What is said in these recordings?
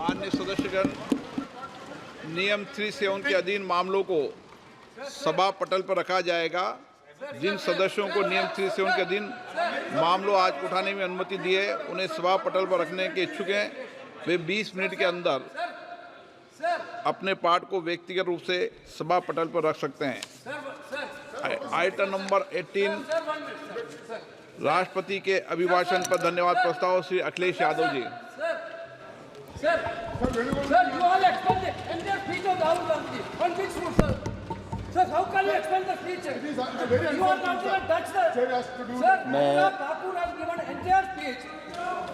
माननीय सदस्यगण, नियम 3-7 के अधीन मामलों को सभा पटल पर रखा जाएगा। जिन सदस्यों को नियम 3-7 के अधीन मामलों आज उठाने में अनुमति दी है, उन्हें सभा पटल पर रखने के इच्छुक हैं, वे 20 मिनट के अंदर अपने पाठ को व्यक्तिगत रूप से सभा पटल पर रख सकते हैं। आइटम नंबर 18, राष्ट्रपति के अभिभाषण पर धन्यवाद प्रस्ताव Shri Akhilesh Yadav ji. Sir, you all explain the entire speech of Rahul Gandhi. On which route, sir? Sir, how can you explain the speech? It is very You are not going to touch the... Chair has to do... Sir, Anurag Thakur has given entire speech.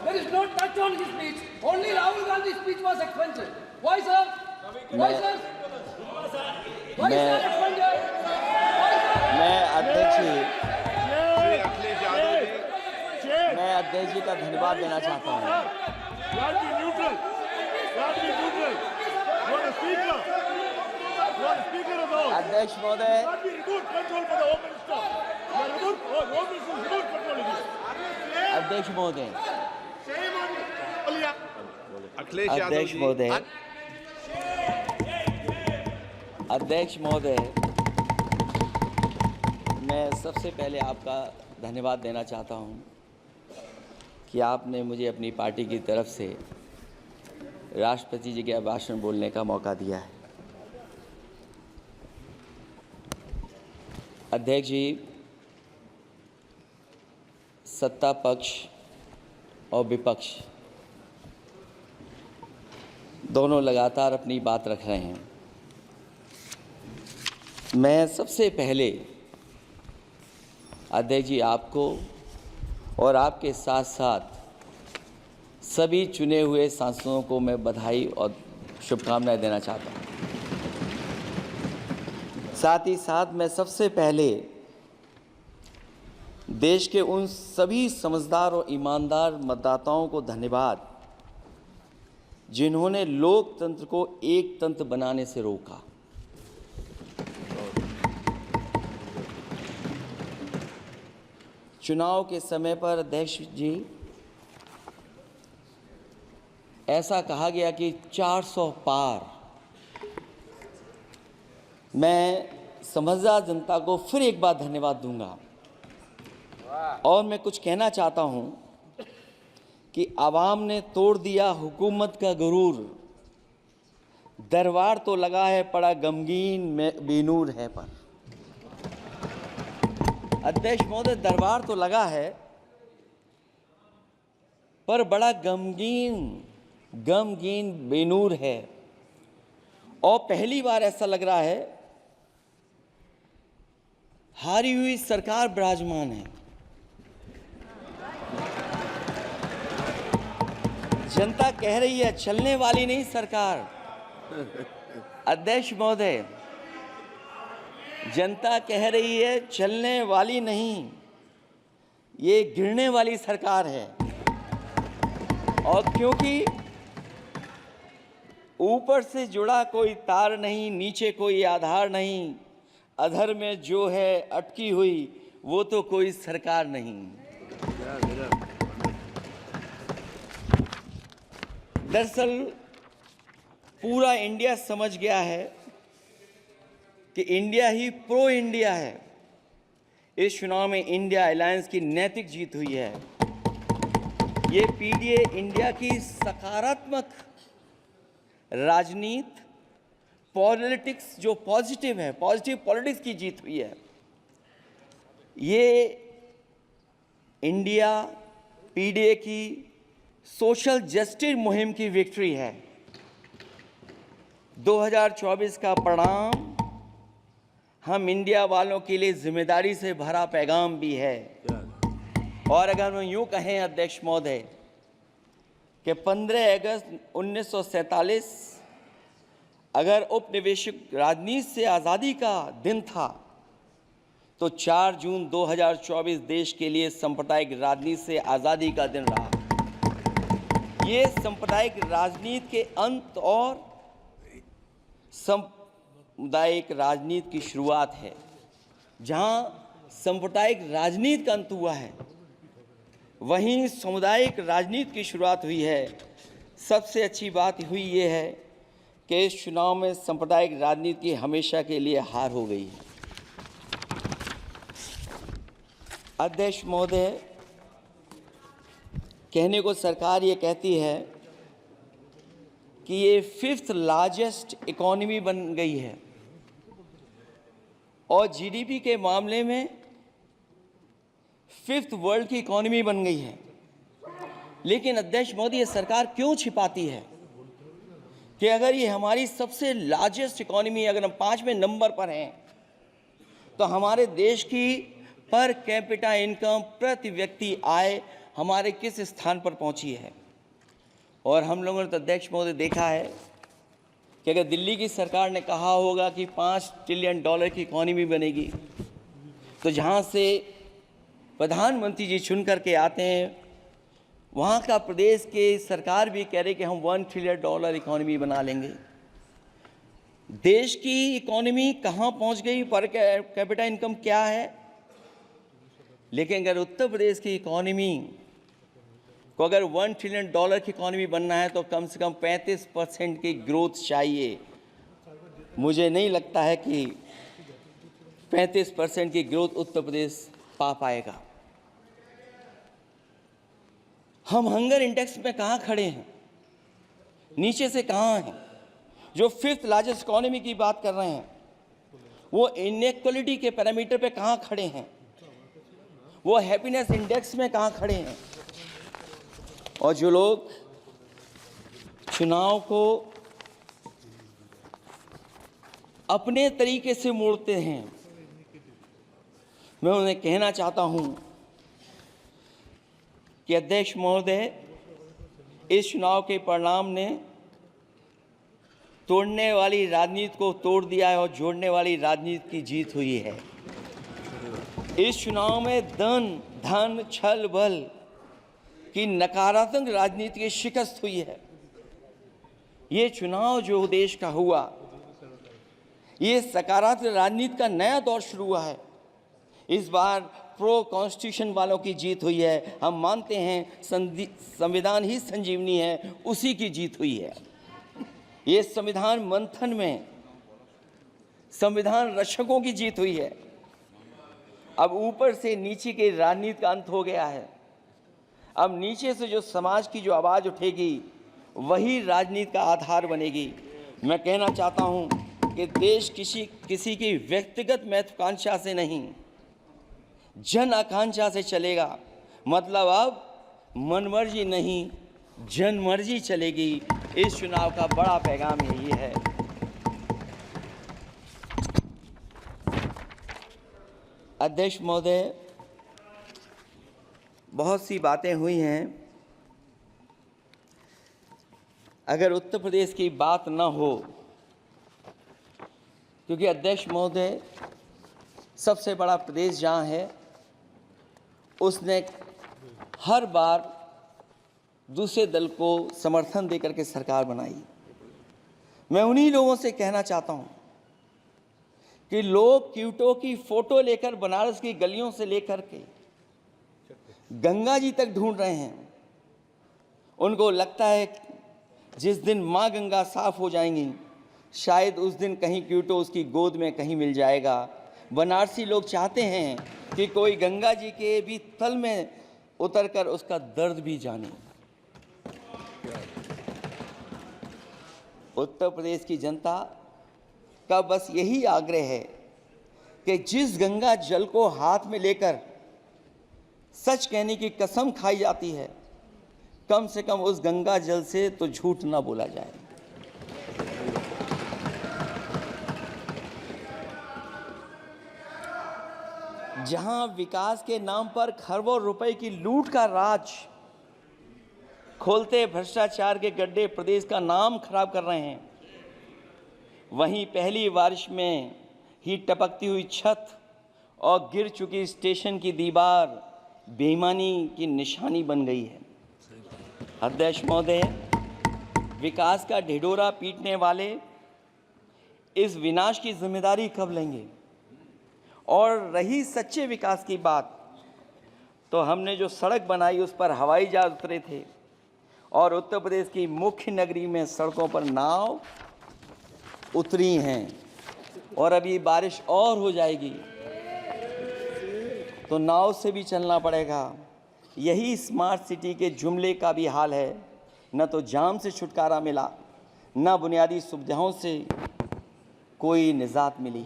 There is no touch on his speech. Only Rahul Gandhi's speech was expunged. Why, sir? Why, sir? Why, sir, expunged? Why, sir? मैं अध्यक्ष जी श्री अखिलेश यादव जी। मैं अध्यक्ष जी का धन्यवाद देना चाहता हूँ। अध्यक्ष महोदय, अध्यक्ष महोदय, अखिलेश यादव अध्यक्ष जी। महोदय, अध्यक्ष महोदय, मैं सबसे पहले आपका धन्यवाद देना चाहता हूं कि आपने मुझे अपनी पार्टी की तरफ से राष्ट्रपति जी के भाषण बोलने का मौका दिया है। अध्यक्ष जी, सत्ता पक्ष और विपक्ष दोनों लगातार अपनी बात रख रहे हैं। मैं सबसे पहले अध्यक्ष जी आपको और आपके साथ साथ सभी चुने हुए सांसदों को मैं बधाई और शुभकामनाएं देना चाहता हूं। साथ ही साथ मैं सबसे पहले देश के उन सभी समझदार और ईमानदार मतदाताओं को धन्यवाद जिन्होंने लोकतंत्र को एक तंत्र बनाने से रोका। चुनाव के समय पर अध्यक्ष जी ऐसा कहा गया कि 400 पार। मैं समझदार जनता को फिर एक बार धन्यवाद दूंगा और मैं कुछ कहना चाहता हूं कि आवाम ने तोड़ दिया हुकूमत का गुरूर, दरबार तो लगा है पड़ा गमगीन में बेनूर है पर। अध्यक्ष महोदय, दरबार तो लगा है पर बड़ा गमगीन बेनूर है और पहली बार ऐसा लग रहा है हारी हुई सरकार विराजमान है। जनता कह रही है चलने वाली नहीं सरकार। अध्यक्ष महोदय, जनता कह रही है चलने वाली नहीं, ये गिरने वाली सरकार है। और क्योंकि ऊपर से जुड़ा कोई तार नहीं, नीचे कोई आधार नहीं, अधर में जो है अटकी हुई वो तो कोई सरकार नहीं। दरअसल पूरा इंडिया समझ गया है कि इंडिया ही प्रो इंडिया है। इस चुनाव में इंडिया अलायंस की नैतिक जीत हुई है। ये पीडीए इंडिया की सकारात्मक राजनीति, पॉलिटिक्स जो पॉजिटिव है, पॉजिटिव पॉलिटिक्स की जीत हुई है। ये इंडिया पीडीए की सोशल जस्टिस मुहिम की विक्ट्री है। 2024 का परिणाम हम इंडिया वालों के लिए जिम्मेदारी से भरा पैगाम भी है। और अगर हम यूँ कहें अध्यक्ष महोदय कि 15 अगस्त 1947 अगर उपनिवेशिक राजनीति से आज़ादी का दिन था तो 4 जून 2024 देश के लिए सांप्रदायिक राजनीति से आज़ादी का दिन रहा। ये सांप्रदायिक राजनीति के अंत और सामुदायिक राजनीति की शुरुआत है। जहां सांप्रदायिक राजनीति का अंत हुआ है, वहीं सामुदायिक राजनीति की शुरुआत हुई है। सबसे अच्छी बात हुई ये है कि इस चुनाव में सांप्रदायिक राजनीति हमेशा के लिए हार हो गई है। अध्यक्ष महोदय, कहने को सरकार ये कहती है कि ये 5th लार्जेस्ट इकोनॉमी बन गई है और जीडीपी के मामले में 5th वर्ल्ड की इकोनॉमी बन गई है। लेकिन अध्यक्ष मोदी, ये सरकार क्यों छिपाती है कि अगर ये हमारी सबसे लार्जेस्ट इकोनॉमी, अगर हम 5वें नंबर पर हैं, तो हमारे देश की पर कैपिटा इनकम, प्रति व्यक्ति आय हमारे किस स्थान पर पहुंची है। और हम लोगों ने तो अध्यक्ष महोदय देखा है कि अगर दिल्ली की सरकार ने कहा होगा कि $5 ट्रिलियन की इकोनॉमी बनेगी, तो जहां से प्रधानमंत्री जी चुन करके आते हैं, वहाँ का प्रदेश के सरकार भी कह रही कि हम $1 ट्रिलियन इकोनॉमी बना लेंगे। देश की इकोनॉमी कहाँ पहुँच गई, पर कैपिटा इनकम क्या है। लेकिन अगर उत्तर प्रदेश की इकोनॉमी को अगर $1 ट्रिलियन की इकोनॉमी बनना है तो कम से कम 35% की ग्रोथ चाहिए। मुझे नहीं लगता है कि 35% की ग्रोथ उत्तर प्रदेश पा पाएगा। हम हंगर इंडेक्स में कहाँ खड़े हैं, नीचे से कहाँ हैं। जो 5th लार्जेस्ट इकोनॉमी की बात कर रहे हैं, वो इनइक्वालिटी के पैरामीटर पे कहाँ खड़े हैं, वो हैप्पीनेस इंडेक्स में कहाँ खड़े हैं। और जो लोग चुनाव को अपने तरीके से मोड़ते हैं, मैं उन्हें कहना चाहता हूं कि अध्यक्ष महोदय, इस चुनाव के परिणाम ने तोड़ने वाली राजनीति को तोड़ दिया है और जोड़ने वाली राजनीति की जीत हुई है। इस चुनाव में धन छल बल की नकारात्मक राजनीति की शिकस्त हुई है। ये चुनाव जो देश का हुआ, ये सकारात्मक राजनीति का नया दौर शुरू हुआ है। इस बार प्रो कॉन्स्टिट्यूशन वालों की जीत हुई है। हम मानते हैं संविधान ही संजीवनी है, उसी की जीत हुई है। ये संविधान मंथन में संविधान रक्षकों की जीत हुई है। अब ऊपर से नीचे की राजनीति का अंत हो गया है। अब नीचे से जो समाज की जो आवाज़ उठेगी, वही राजनीति का आधार बनेगी। मैं कहना चाहता हूं कि देश किसी की व्यक्तिगत महत्वाकांक्षा से नहीं, जन आकांक्षा से चलेगा। मतलब अब मनमर्जी नहीं, जनमर्जी चलेगी। इस चुनाव का बड़ा पैगाम यही है। अध्यक्ष महोदय, बहुत सी बातें हुई हैं। अगर उत्तर प्रदेश की बात न हो, क्योंकि अध्यक्ष महोदय सबसे बड़ा प्रदेश जहाँ है, उसने हर बार दूसरे दल को समर्थन देकर के सरकार बनाई। मैं उन्हीं लोगों से कहना चाहता हूँ कि लोग क्यूटो की फोटो लेकर बनारस की गलियों से लेकर के गंगा जी तक ढूंढ रहे हैं। उनको लगता है जिस दिन माँ गंगा साफ हो जाएंगी, शायद उस दिन कहीं क्यूटो उसकी गोद में कहीं मिल जाएगा। बनारसी लोग चाहते हैं कि कोई गंगा जी के भी तल में उतरकर उसका दर्द भी जाने। उत्तर प्रदेश की जनता का बस यही आग्रह है कि जिस गंगा जल को हाथ में लेकर सच कहने की कसम खाई जाती है, कम से कम उस गंगा जल से तो झूठ ना बोला जाए। जहां विकास के नाम पर खरबों रुपए की लूट का राज खोलते भ्रष्टाचार के गड्ढे प्रदेश का नाम खराब कर रहे हैं, वहीं पहली बारिश में ही टपकती हुई छत और गिर चुकी स्टेशन की दीवार बेईमानी की निशानी बन गई है। अध्यक्ष महोदय, विकास का ढिढोरा पीटने वाले इस विनाश की जिम्मेदारी कब लेंगे? और रही सच्चे विकास की बात, तो हमने जो सड़क बनाई उस पर हवाई जहाज उतरे थे और उत्तर प्रदेश की मुख्य नगरी में सड़कों पर नाव उतरी हैं और अभी बारिश और हो जाएगी तो नाव से भी चलना पड़ेगा। यही स्मार्ट सिटी के जुमले का भी हाल है। न तो जाम से छुटकारा मिला, न बुनियादी सुविधाओं से कोई निजात मिली,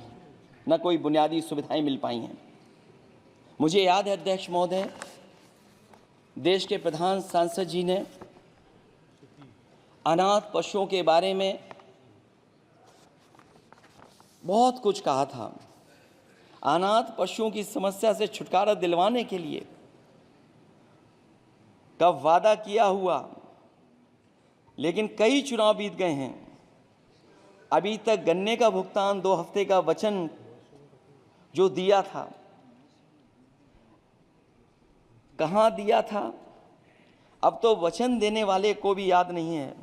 न कोई बुनियादी सुविधाएं मिल पाई हैं। मुझे याद है अध्यक्ष महोदय, देश के प्रधान सांसद जी ने अनाथ पशुओं के बारे में बहुत कुछ कहा था। अनाथ पशुओं की समस्या से छुटकारा दिलवाने के लिए कब वादा किया हुआ, लेकिन कई चुनाव बीत गए हैं, अभी तक गन्ने का भुगतान 2 हफ्ते का वचन जो दिया था, कहाँ दिया था? अब तो वचन देने वाले को भी याद नहीं है।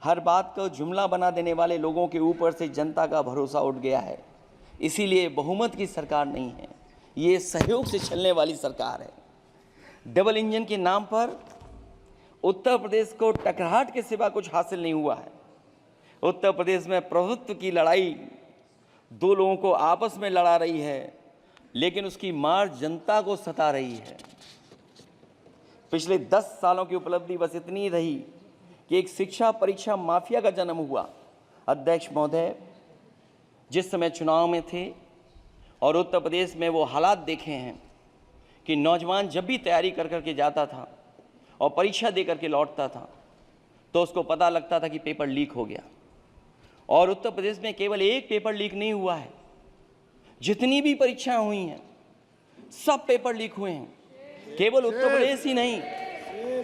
हर बात को जुमला बना देने वाले लोगों के ऊपर से जनता का भरोसा उठ गया है। इसीलिए बहुमत की सरकार नहीं है, ये सहयोग से चलने वाली सरकार है। डबल इंजन के नाम पर उत्तर प्रदेश को टकराहट के सिवा कुछ हासिल नहीं हुआ है। उत्तर प्रदेश में प्रभुत्व की लड़ाई 2 लोगों को आपस में लड़ा रही है, लेकिन उसकी मार जनता को सता रही है। पिछले 10 सालों की उपलब्धि बस इतनी रही कि एक शिक्षा परीक्षा माफिया का जन्म हुआ। अध्यक्ष महोदय, जिस समय चुनाव में थे और उत्तर प्रदेश में वो हालात देखे हैं कि नौजवान जब भी तैयारी कर करके जाता था और परीक्षा दे करके लौटता था तो उसको पता लगता था कि पेपर लीक हो गया। और उत्तर प्रदेश में केवल एक पेपर लीक नहीं हुआ है, जितनी भी परीक्षाएं हुई हैं सब पेपर लीक हुए हैं। केवल उत्तर प्रदेश ही नहीं,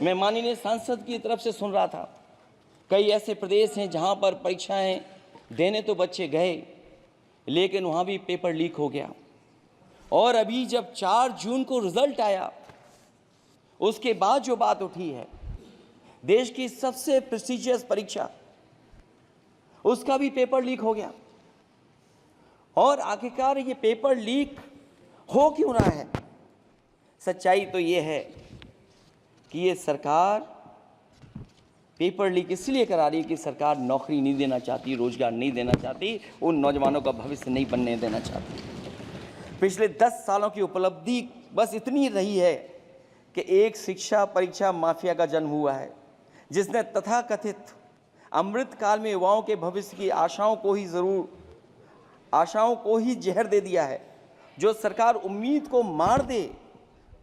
मैं माननीय सांसद की तरफ से सुन रहा था, कई ऐसे प्रदेश हैं जहां पर परीक्षाएं देने तो बच्चे गए, लेकिन वहां भी पेपर लीक हो गया। और अभी जब 4 जून को रिजल्ट आया, उसके बाद जो बात उठी है, देश की सबसे प्रेस्टिजियस परीक्षा, उसका भी पेपर लीक हो गया। और आखिरकार ये पेपर लीक हो क्यों रहा है? सच्चाई तो ये है कि ये सरकार पेपर लीक इसलिए करा रही है कि सरकार नौकरी नहीं देना चाहती, रोजगार नहीं देना चाहती, उन नौजवानों का भविष्य नहीं बनने देना चाहती। पिछले 10 सालों की उपलब्धि बस इतनी रही है कि एक शिक्षा परीक्षा माफिया का जन्म हुआ है, जिसने तथाकथित अमृतकाल में युवाओं के भविष्य की आशाओं को ही जहर दे दिया है। जो सरकार उम्मीद को मार दे,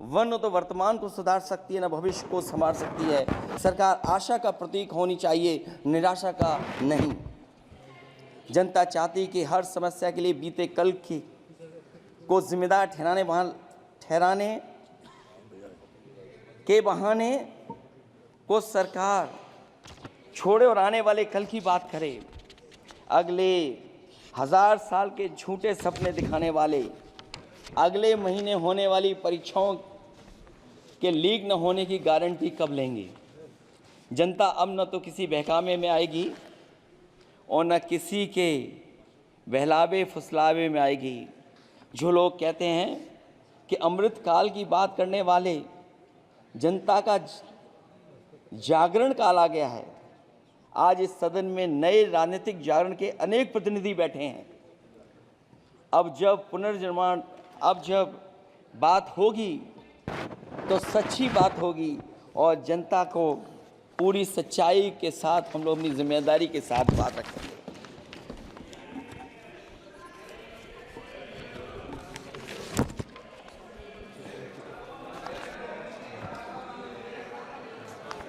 वह न तो वर्तमान को सुधार सकती है, न भविष्य को संवार सकती है। सरकार आशा का प्रतीक होनी चाहिए, निराशा का नहीं। जनता चाहती कि हर समस्या के लिए बीते कल को जिम्मेदार ठहराने के बहाने को सरकार छोड़े और आने वाले कल की बात करे। अगले 1000 साल के झूठे सपने दिखाने वाले अगले महीने होने वाली परीक्षाओं के लीक न होने की गारंटी कब लेंगे? जनता अब न तो किसी बहकावे में आएगी और न किसी के बहलावे फुसलावे में आएगी। जो लोग कहते हैं कि अमृतकाल की बात करने वाले जनता का जागरण काल आ गया है। आज इस सदन में नए राजनीतिक जागरण के अनेक प्रतिनिधि बैठे हैं। अब जब बात होगी तो सच्ची बात होगी और जनता को पूरी सच्चाई के साथ हम लोग अपनी जिम्मेदारी के साथ बात रखेंगे।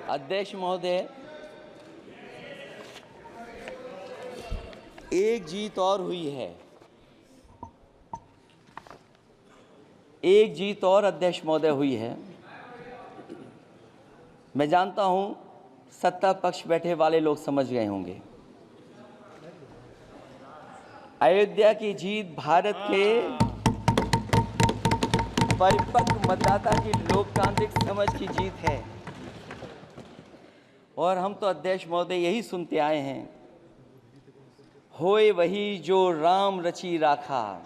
अध्यक्ष महोदय, एक जीत और हुई है, एक जीत और अध्यक्ष महोदय हुई है। मैं जानता हूं सत्ता पक्ष बैठे वाले लोग समझ गए होंगे। अयोध्या की जीत भारत के परिपक्व मतदाता की लोकतांत्रिक समझ की जीत है। और हम तो अध्यक्ष महोदय यही सुनते आए हैं, होए वही जो राम रची राखा,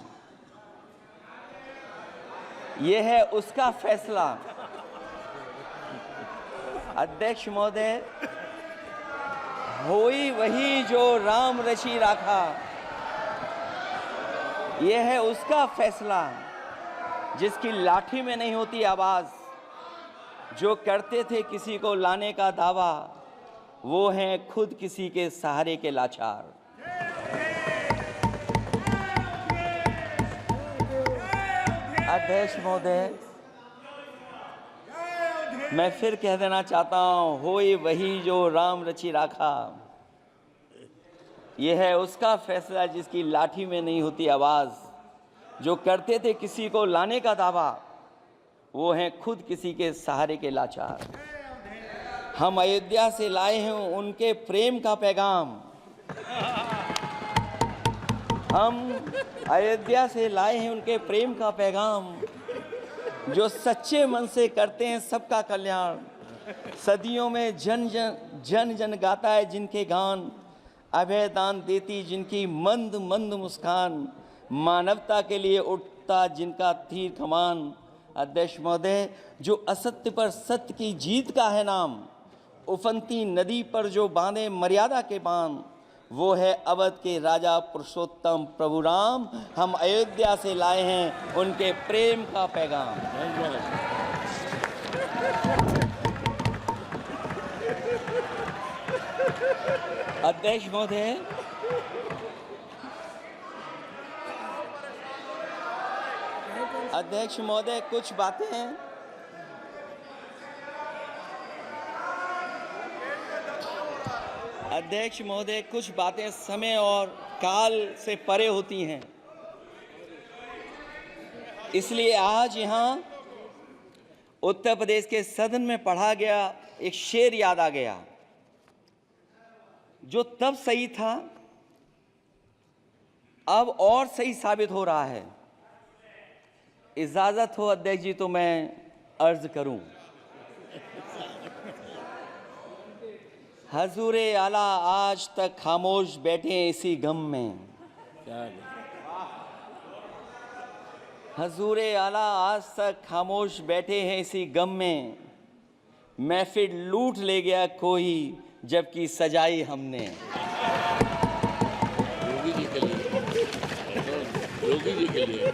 यह है उसका फैसला। अध्यक्ष महोदय, होई वही जो राम रचि राखा, यह है उसका फैसला जिसकी लाठी में नहीं होती आवाज। जो करते थे किसी को लाने का दावा, वो हैं खुद किसी के सहारे के लाचार। अध्यक्ष महोदय, मैं फिर कह देना चाहता हूं, होई वही जो राम रचि राखा, यह है उसका फैसला जिसकी लाठी में नहीं होती आवाज। जो करते थे किसी को लाने का दावा, वो हैं खुद किसी के सहारे के लाचार। हम अयोध्या से लाए हैं उनके प्रेम का पैगाम, हम अयोध्या से लाए हैं उनके प्रेम का पैगाम। जो सच्चे मन से करते हैं सबका कल्याण। सदियों में जन जन गाता है जिनके गान, अभय दान देती जिनकी मंद मंद मुस्कान। मानवता के लिए उठता जिनका तीर कमान। अध्यक्ष महोदय, जो असत्य पर सत्य की जीत का है नाम, उफनती नदी पर जो बांधे मर्यादा के बांध, वो है अवध के राजा पुरुषोत्तम प्रभु राम। हम अयोध्या से लाए हैं उनके प्रेम का पैगाम। अध्यक्ष महोदय, अध्यक्ष महोदय, कुछ बातें अध्यक्ष महोदय, कुछ बातें समय और काल से परे होती हैं। इसलिए आज यहाँ उत्तर प्रदेश के सदन में पढ़ा गया एक शेर याद आ गया, जो तब सही था, अब और सही साबित हो रहा है। इजाजत हो अध्यक्ष जी तो मैं अर्ज करूं। हजूरे आला आज तक खामोश बैठे इसी गम में। हजूरे आला आज तक खामोश बैठे हैं इसी गम में। महफिल लूट ले गया कोई जबकि सजाई हमने। योगी जी के लिए, योगी जी के लिए।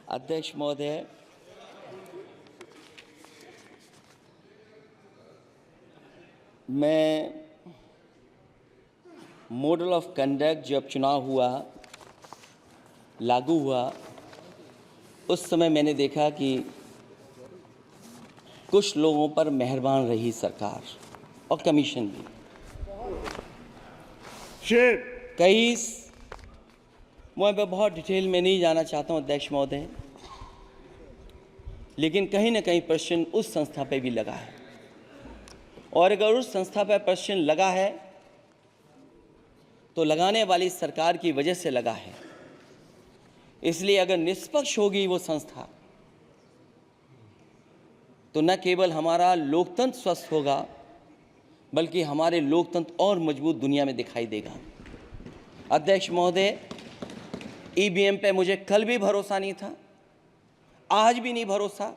अध्यक्ष महोदय, मैं मॉडल ऑफ कंडक्ट जब चुनाव हुआ, लागू हुआ, उस समय मैंने देखा कि कुछ लोगों पर मेहरबान रही सरकार और कमीशन भी। कई मैं बहुत डिटेल में नहीं जाना चाहता हूं अध्यक्ष महोदय, लेकिन कहीं ना कहीं प्रश्न उस संस्था पे भी लगा है। और अगर उस संस्था पर प्रश्न लगा है तो लगाने वाली सरकार की वजह से लगा है। इसलिए अगर निष्पक्ष होगी वो संस्था तो न केवल हमारा लोकतंत्र स्वस्थ होगा, बल्कि हमारे लोकतंत्र और मजबूत दुनिया में दिखाई देगा। अध्यक्ष महोदय, ईवीएम पे मुझे कल भी भरोसा नहीं था, आज भी नहीं भरोसा।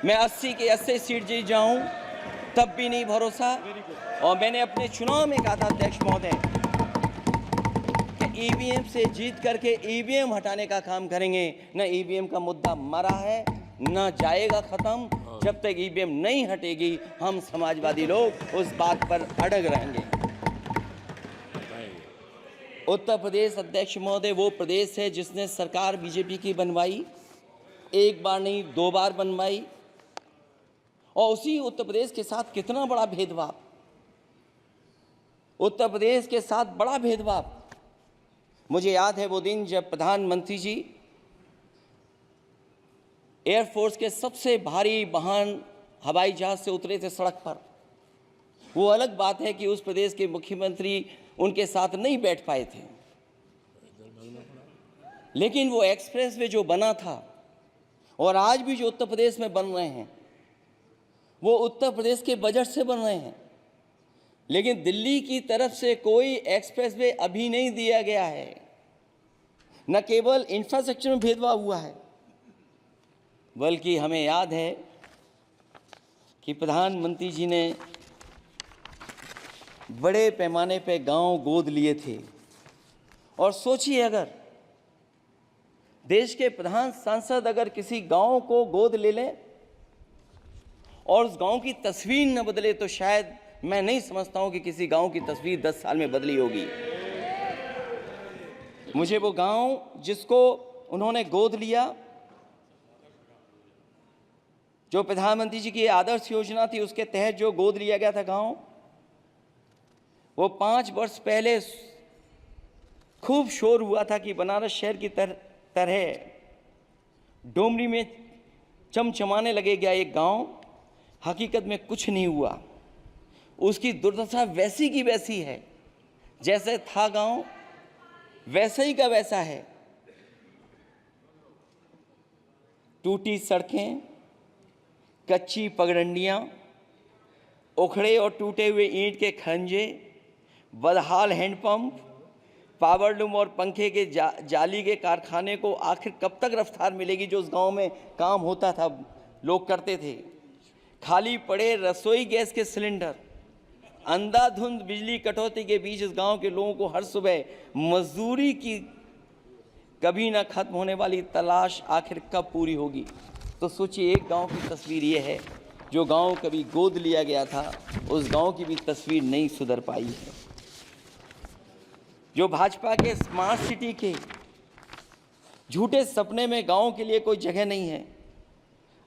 मैं 80 के 80 सीट जीत जाऊं तब भी नहीं भरोसा। और मैंने अपने चुनाव में कहा था अध्यक्ष महोदय कि ईवीएम से जीत करके ईवीएम हटाने का काम करेंगे। न ईवीएम का मुद्दा मरा है, न जाएगा खत्म। जब तक ईवीएम नहीं हटेगी हम समाजवादी लोग उस बात पर अड़ग रहेंगे। उत्तर प्रदेश अध्यक्ष महोदय वो प्रदेश है जिसने सरकार बीजेपी की बनवाई, एक बार नहीं 2 बार बनवाई। और उसी उत्तर प्रदेश के साथ कितना बड़ा भेदभाव, उत्तर प्रदेश के साथ बड़ा भेदभाव। मुझे याद है वो दिन जब प्रधानमंत्री जी एयरफोर्स के सबसे भारी वाहन हवाई जहाज से उतरे थे सड़क पर। वो अलग बात है कि उस प्रदेश के मुख्यमंत्री उनके साथ नहीं बैठ पाए थे, लेकिन वो एक्सप्रेसवे जो बना था और आज भी जो उत्तर प्रदेश में बन रहे हैं वो उत्तर प्रदेश के बजट से बन रहे हैं। लेकिन दिल्ली की तरफ से कोई एक्सप्रेसवे अभी नहीं दिया गया है। न केवल इंफ्रास्ट्रक्चर में भेदभाव हुआ है, बल्कि हमें याद है कि प्रधानमंत्री जी ने बड़े पैमाने पे गांव गोद लिए थे। और सोचिए, अगर देश के प्रधान सांसद अगर किसी गांव को गोद ले लें और उस गांव की तस्वीर न बदले, तो शायद मैं नहीं समझता हूं कि किसी गांव की तस्वीर 10 साल में बदली होगी। मुझे वो गांव जिसको उन्होंने गोद लिया, जो प्रधानमंत्री जी की आदर्श योजना थी उसके तहत जो गोद लिया गया था गांव, वो 5 वर्ष पहले खूब शोर हुआ था कि बनारस शहर की तरह डोमरी में चमचमाने लगेगा एक गांव। हकीकत में कुछ नहीं हुआ। उसकी दुर्दशा वैसी की वैसी है, जैसे था गांव वैसे ही का वैसा है। टूटी सड़कें, कच्ची पगडंडियां, उखड़े और टूटे हुए ईंट के खंजे, बदहाल हैंडपंप, पावरलूम और पंखे के जाली के कारखाने को आखिर कब तक रफ्तार मिलेगी जो उस गांव में काम होता था, लोग करते थे। खाली पड़े रसोई गैस के सिलेंडर, अंधाधुंध बिजली कटौती के बीच इस गांव के लोगों को हर सुबह मजदूरी की कभी ना खत्म होने वाली तलाश आखिर कब पूरी होगी। तो सोचिए, एक गांव की तस्वीर ये है। जो गांव कभी गोद लिया गया था, उस गांव की भी तस्वीर नहीं सुधर पाई है। जो भाजपा के स्मार्ट सिटी के झूठे सपने में गांव के लिए कोई जगह नहीं है।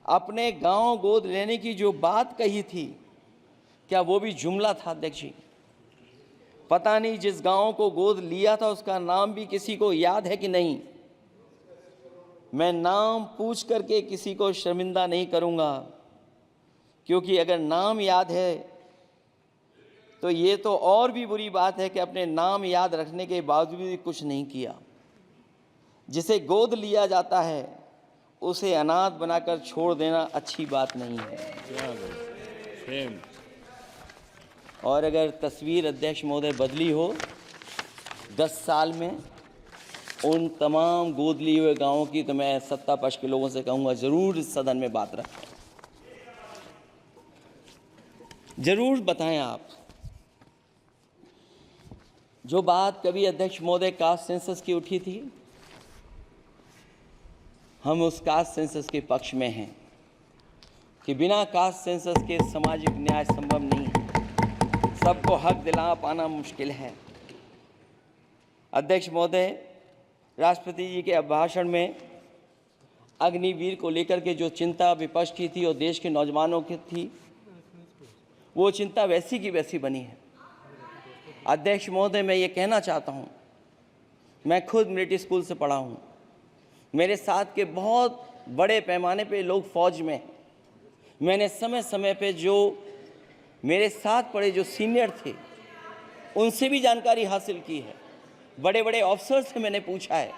अपने गांव गोद लेने की जो बात कही थी, क्या वो भी जुमला था अध्यक्ष जी? पता नहीं जिस गांव को गोद लिया था उसका नाम भी किसी को याद है कि नहीं। मैं नाम पूछ करके किसी को शर्मिंदा नहीं करूंगा, क्योंकि अगर नाम याद है तो ये तो और भी बुरी बात है कि अपने नाम याद रखने के बावजूद भी कुछ नहीं किया। जिसे गोद लिया जाता है उसे अनाथ बनाकर छोड़ देना अच्छी बात नहीं है। और अगर तस्वीर अध्यक्ष महोदय बदली हो 10 साल में उन तमाम गोद लिए हुए गांवों की, तो मैं सत्ता पक्ष के लोगों से कहूंगा जरूर इस सदन में बात रखें, जरूर बताएं आप। जो बात कभी अध्यक्ष महोदय कास्ट सेंसस की उठी थी, हम उस कास्ट सेंसस के पक्ष में हैं कि बिना कास्ट सेंसस के सामाजिक न्याय संभव नहीं है। सबको हक दिला पाना मुश्किल है। अध्यक्ष महोदय, राष्ट्रपति जी के अभिभाषण में अग्निवीर को लेकर के जो चिंता विपक्ष की थी और देश के नौजवानों की थी, वो चिंता वैसी की वैसी बनी है। अध्यक्ष महोदय, मैं ये कहना चाहता हूँ, मैं खुद मिलिट्री स्कूल से पढ़ा हूँ। मेरे साथ के बहुत बड़े पैमाने पे लोग फौज में हैं। मैंने समय समय पे जो मेरे साथ पढ़े जो सीनियर थे उनसे भी जानकारी हासिल की है। बड़े बड़े ऑफिसर से मैंने पूछा है,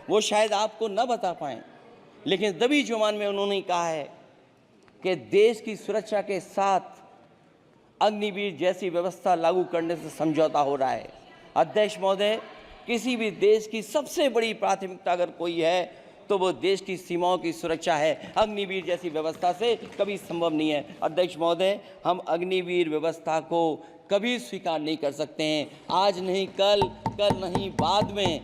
वो शायद आपको न बता पाएँ, लेकिन दबी जुबान में उन्होंने कहा है कि देश की सुरक्षा के साथ अग्निवीर जैसी व्यवस्था लागू करने से समझौता हो रहा है। अध्यक्ष महोदय, किसी भी देश की सबसे बड़ी प्राथमिकता अगर कोई है तो वो देश की सीमाओं की सुरक्षा है। अग्निवीर जैसी व्यवस्था से कभी संभव नहीं है। अध्यक्ष महोदय, हम अग्निवीर व्यवस्था को कभी स्वीकार नहीं कर सकते हैं। आज नहीं कल, कल नहीं बाद में,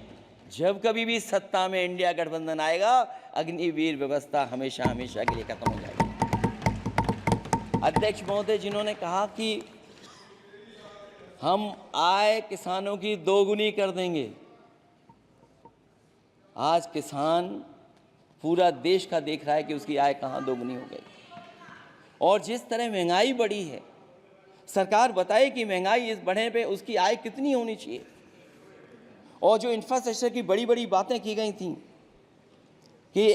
जब कभी भी सत्ता में इंडिया गठबंधन आएगा, अग्निवीर व्यवस्था हमेशा हमेशा के लिए खत्म हो जाएगी। अध्यक्ष महोदय, जिन्होंने कहा कि हम आय किसानों की दोगुनी कर देंगे, आज किसान पूरा देश का देख रहा है कि उसकी आय कहाँ दोगुनी हो गई। और जिस तरह महंगाई बढ़ी है, सरकार बताए कि महंगाई इस बढ़ने पे उसकी आय कितनी होनी चाहिए। और जो इंफ्रास्ट्रक्चर की बड़ी बड़ी बातें की गई थी कि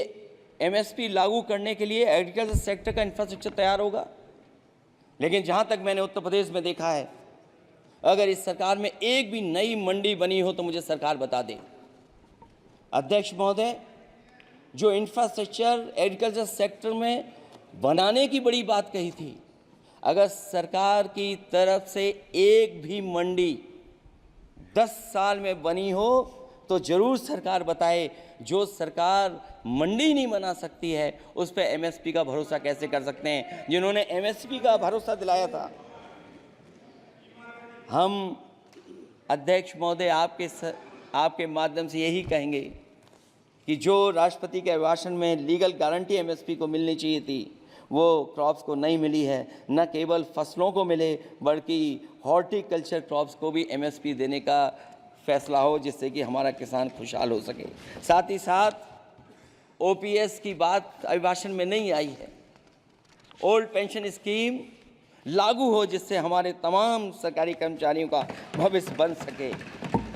एमएसपी लागू करने के लिए एग्रीकल्चर सेक्टर का इंफ्रास्ट्रक्चर तैयार होगा, लेकिन जहाँ तक मैंने उत्तर प्रदेश में देखा है, अगर इस सरकार में एक भी नई मंडी बनी हो तो मुझे सरकार बता दे। अध्यक्ष महोदय, जो इंफ्रास्ट्रक्चर एग्रीकल्चर सेक्टर में बनाने की बड़ी बात कही थी, अगर सरकार की तरफ से एक भी मंडी 10 साल में बनी हो तो ज़रूर सरकार बताए। जो सरकार मंडी नहीं बना सकती है उस पर एमएसपी का भरोसा कैसे कर सकते हैं, जिन्होंने एमएसपी का भरोसा दिलाया था। हम अध्यक्ष महोदय आपके माध्यम से यही कहेंगे कि जो राष्ट्रपति के अभिभाषण में लीगल गारंटी एमएसपी को मिलनी चाहिए थी वो क्रॉप्स को नहीं मिली है। न केवल फसलों को मिले बल्कि हॉर्टिकल्चर क्रॉप्स को भी एमएसपी देने का फैसला हो, जिससे कि हमारा किसान खुशहाल हो सके। साथ ही साथ ओपीएस की बात अभिभाषण में नहीं आई है। ओल्ड पेंशन स्कीम लागू हो जिससे हमारे तमाम सरकारी कर्मचारियों का भविष्य बन सके।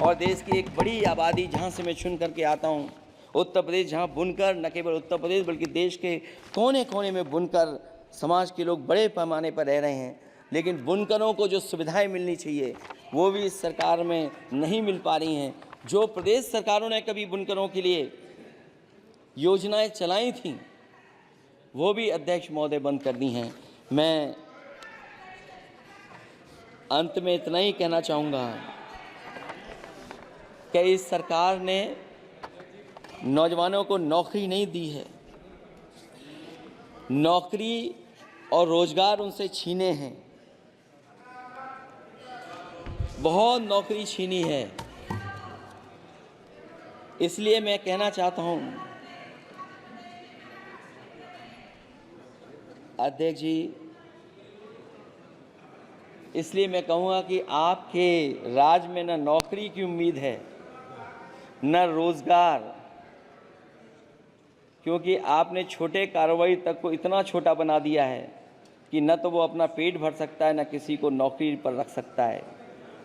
और देश की एक बड़ी आबादी जहाँ से मैं चुन करके आता हूँ, उत्तर प्रदेश, जहाँ बुनकर न केवल उत्तर प्रदेश बल्कि देश के कोने कोने में बुनकर समाज के लोग बड़े पैमाने पर रह रहे हैं, लेकिन बुनकरों को जो सुविधाएं मिलनी चाहिए वो भी इस सरकार में नहीं मिल पा रही हैं। जो प्रदेश सरकारों ने कभी बुनकरों के लिए योजनाएं चलाई थीं वो भी अध्यक्ष महोदय बंद कर दी हैं। मैं अंत में इतना ही कहना चाहूँगा कि इस सरकार ने नौजवानों को नौकरी नहीं दी है, नौकरी और रोजगार उनसे छीने हैं, बहुत नौकरी छीनी है। इसलिए मैं कहना चाहता हूं अध्यक्ष जी, इसलिए मैं कहूँगा कि आपके राज में न नौकरी की उम्मीद है न रोजगार, क्योंकि आपने छोटे कारोबारी तक को इतना छोटा बना दिया है कि न तो वो अपना पेट भर सकता है न किसी को नौकरी पर रख सकता है।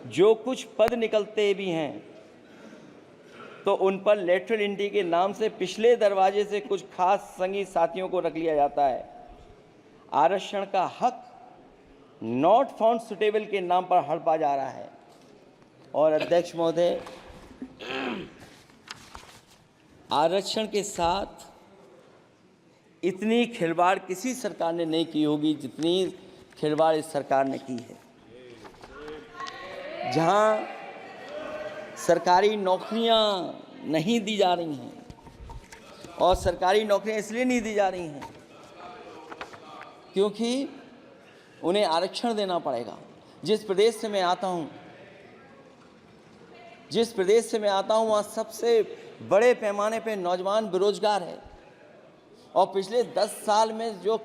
जो कुछ पद निकलते भी हैं तो उन पर लेटरल एंट्री के नाम से पिछले दरवाजे से कुछ खास संगी साथियों को रख लिया जाता है। आरक्षण का हक नॉट फाउंड सुटेबल के नाम पर हड़पा जा रहा है। और अध्यक्ष महोदय, आरक्षण के साथ इतनी खिलवाड़ किसी सरकार ने नहीं की होगी जितनी खिलवाड़ इस सरकार ने की है। जहां सरकारी नौकरियां नहीं दी जा रही हैं, और सरकारी नौकरियां इसलिए नहीं दी जा रही हैं क्योंकि उन्हें आरक्षण देना पड़ेगा। जिस प्रदेश से मैं आता हूं वहाँ सबसे बड़े पैमाने पे नौजवान बेरोजगार है। और पिछले 10 साल में जो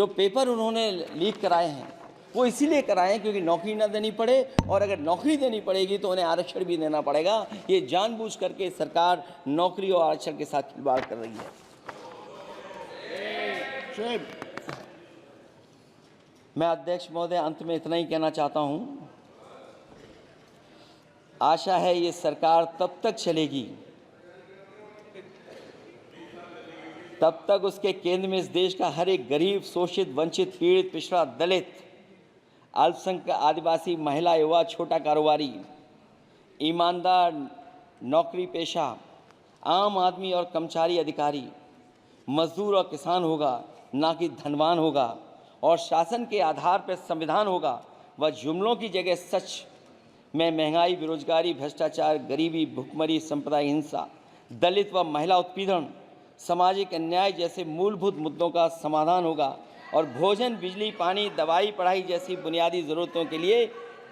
पेपर उन्होंने लीक कराए हैं वो इसीलिए कराए हैं क्योंकि नौकरी ना देनी पड़े, और अगर नौकरी देनी पड़ेगी तो उन्हें आरक्षण भी देना पड़ेगा। ये जानबूझ करके सरकार नौकरी और आरक्षण के साथ खिलवाड़ कर रही है। मैं अध्यक्ष महोदय अंत में इतना ही कहना चाहता हूं, आशा है ये सरकार तब तक चलेगी तब तक उसके केंद्र में इस देश का हर एक गरीब, शोषित, वंचित, पीड़ित, पिछड़ा, दलित, अल्पसंख्यक, आदिवासी, महिला, युवा, छोटा कारोबारी, ईमानदार, नौकरी पेशा, आम आदमी और कर्मचारी, अधिकारी, मजदूर और किसान होगा, ना कि धनवान होगा। और शासन के आधार पर संविधान होगा। वह जुमलों की जगह सच में महंगाई, बेरोजगारी, भ्रष्टाचार, गरीबी, भुखमरी, सांप्रदायिक हिंसा, दलित व महिला उत्पीड़न, सामाजिक अन्याय जैसे मूलभूत मुद्दों का समाधान होगा। और भोजन, बिजली, पानी, दवाई, पढ़ाई जैसी बुनियादी ज़रूरतों के लिए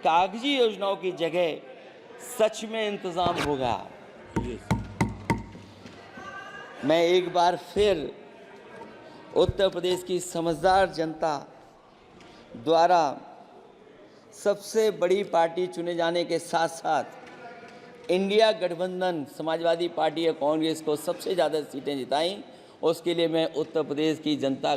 कागजी योजनाओं की जगह सच में इंतज़ाम होगा। मैं एक बार फिर उत्तर प्रदेश की समझदार जनता द्वारा सबसे बड़ी पार्टी चुने जाने के साथ साथ इंडिया गठबंधन समाजवादी पार्टी और कांग्रेस को सबसे ज़्यादा सीटें जिताई, उसके लिए मैं उत्तर प्रदेश की जनता